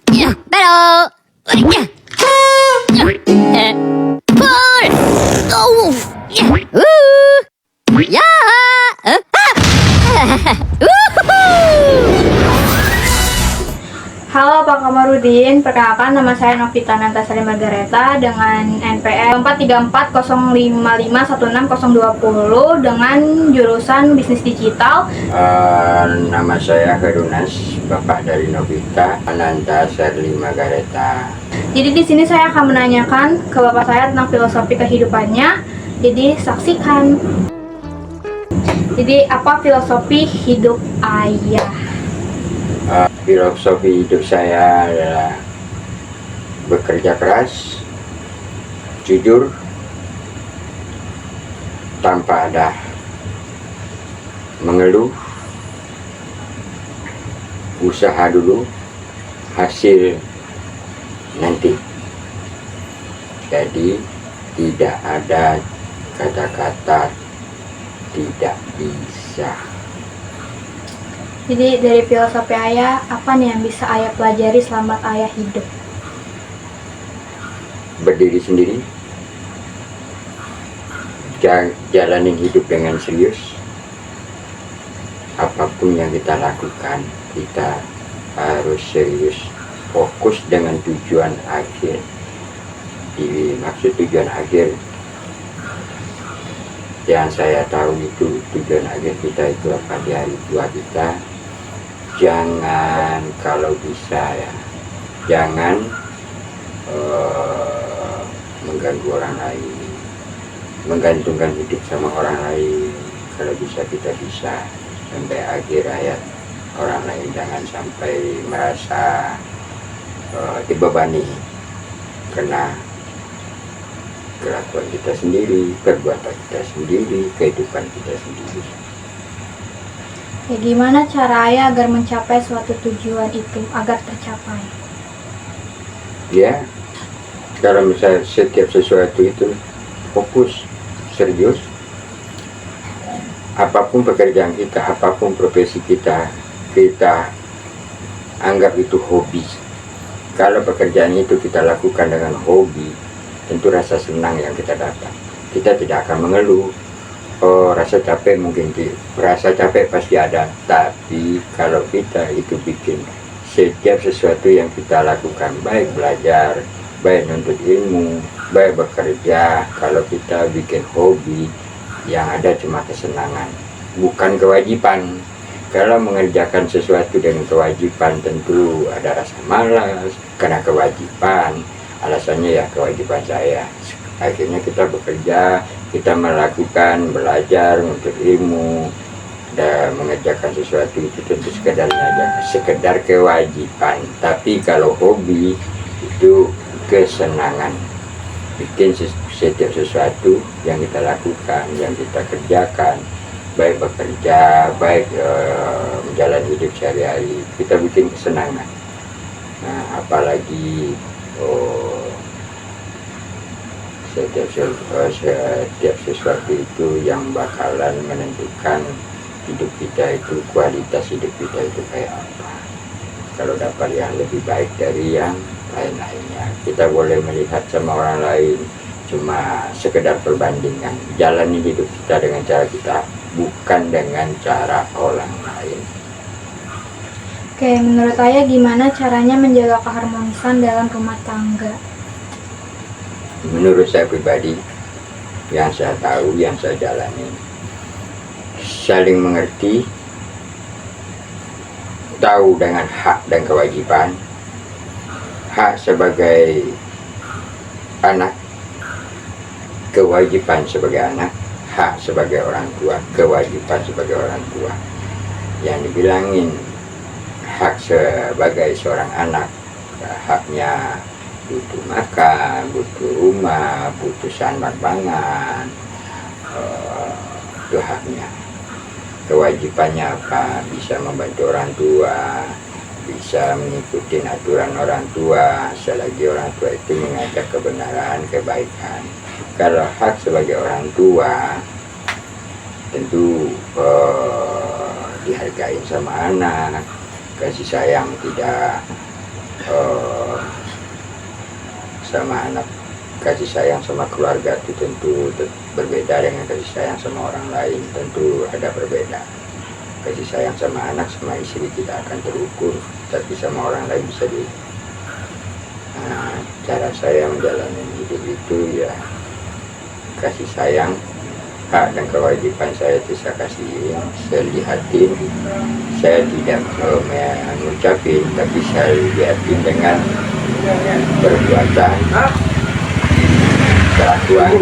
Battle! Pull! Oh! Yeah! Halo Pak Kamarudin, perkenalkan nama saya Novita Nantasari Margareta dengan NPM 43405516020 dengan jurusan Bisnis Digital. Nama saya Herunas, bapak dari Novita Nantasari Margareta. Jadi di sini saya akan menanyakan ke bapak saya tentang filosofi kehidupannya. Jadi saksikan. Jadi apa filosofi hidup ayah? Filosofi hidup saya adalah bekerja keras, jujur, tanpa ada mengeluh, usaha dulu, hasil nanti. Jadi tidak ada kata-kata tidak bisa. Jadi dari filosofi ayah, apa nih yang bisa ayah pelajari selama ayah hidup? Berdiri sendiri, jalanin hidup dengan serius. Apapun yang kita lakukan, kita harus serius, fokus dengan tujuan akhir. Maksud tujuan akhir yang saya tahu itu tujuan akhir kita itu apa di hari tua kita. Jangan, kalau bisa ya, jangan mengganggu orang lain, menggantungkan hidup sama orang lain. Kalau bisa kita bisa sampai akhir hayat orang lain, jangan sampai merasa dibebani karena kelakuan kita sendiri, perbuatan kita sendiri, kehidupan kita sendiri. Ya, gimana cara ayah agar mencapai suatu tujuan itu agar tercapai? Ya, kalau misalnya setiap sesuatu itu fokus, serius, apapun pekerjaan kita, apapun profesi kita, kita anggap itu hobi. Kalau pekerjaan itu kita lakukan dengan hobi, tentu rasa senang yang kita dapat. Kita tidak akan mengeluh. Oh, rasa capek mungkin, rasa capek pasti ada. Tapi kalau kita itu bikin setiap sesuatu yang kita lakukan, baik belajar, baik nuntut ilmu, baik bekerja, kalau kita bikin hobi, yang ada cuma kesenangan, bukan kewajiban. Kalau mengerjakan sesuatu dengan kewajiban, tentu ada rasa malas karena kewajiban. Alasannya ya kewajiban saya. Akhirnya kita bekerja, kita melakukan, belajar, untuk ilmu, dan mengerjakan sesuatu itu tentu sekedar kewajiban. Tapi kalau hobi itu kesenangan, bikin setiap sesuatu yang kita lakukan, yang kita kerjakan, baik bekerja, baik menjalani hidup sehari-hari, kita bikin kesenangan. Nah, apalagi setiap sesuatu itu yang bakalan menentukan hidup kita itu, kualitas hidup kita itu kayak apa. Kalau dapat yang lebih baik dari yang lain-lainnya, kita boleh melihat sama orang lain cuma sekedar perbandingan. Jalani hidup kita dengan cara kita, bukan dengan cara orang lain. Oke, menurut ayah gimana caranya menjaga keharmonisan dalam rumah tangga? Menurut saya pribadi, yang saya tahu, yang saya jalani, saling mengerti, tahu dengan hak dan kewajiban. Hak sebagai anak, kewajiban sebagai anak. Hak sebagai orang tua, kewajiban sebagai orang tua. Yang dibilangin hak sebagai seorang anak, haknya butuh makan, butuh rumah, butuh sandang pangan, itu haknya. Kewajibannya apa? Bisa membantu orang tua, bisa mengikuti aturan orang tua, selagi orang tua itu mengajak kebenaran, kebaikan. Kalau hak sebagai orang tua, tentu dihargai sama anak, kasih sayang tidak sama anak, kasih sayang sama keluarga itu tentu berbeda dengan kasih sayang sama orang lain, tentu ada berbeda. Kasih sayang sama anak sama istri tidak akan terukur, tapi sama orang lain bisa di. Nah, cara saya menjalani hidup itu ya kasih sayang, hak dan kewajiban saya itu saya kasihin, saya lihatin, saya tidak mengucapin, tapi saya lihatin dengan perbuatan, kelakuan,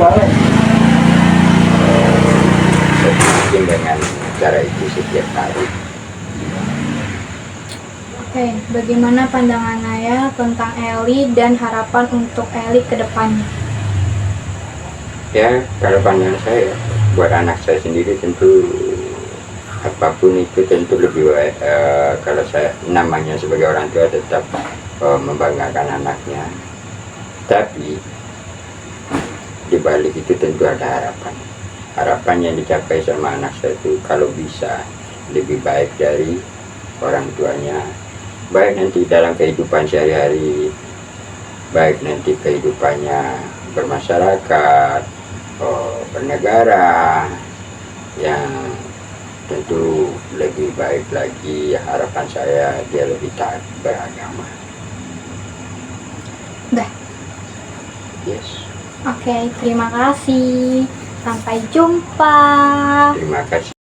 saya lihatin dengan cara itu setiap hari. Oke, bagaimana pandangan Ayah tentang Eli dan harapan untuk Eli ke depannya? Ya, kalau pandangan saya buat anak saya sendiri tentu apapun itu tentu lebih baik, kalau saya namanya sebagai orang tua tetap membanggakan anaknya, tapi di balik itu tentu ada harapan yang dicapai sama anak saya itu kalau bisa lebih baik dari orang tuanya, baik nanti dalam kehidupan sehari-hari, baik nanti kehidupannya bermasyarakat, bernegara, yang tentu lebih baik lagi. Harapan saya dia lebih taat beragama. Udah. Yes. Oke, terima kasih. Sampai jumpa. Terima kasih.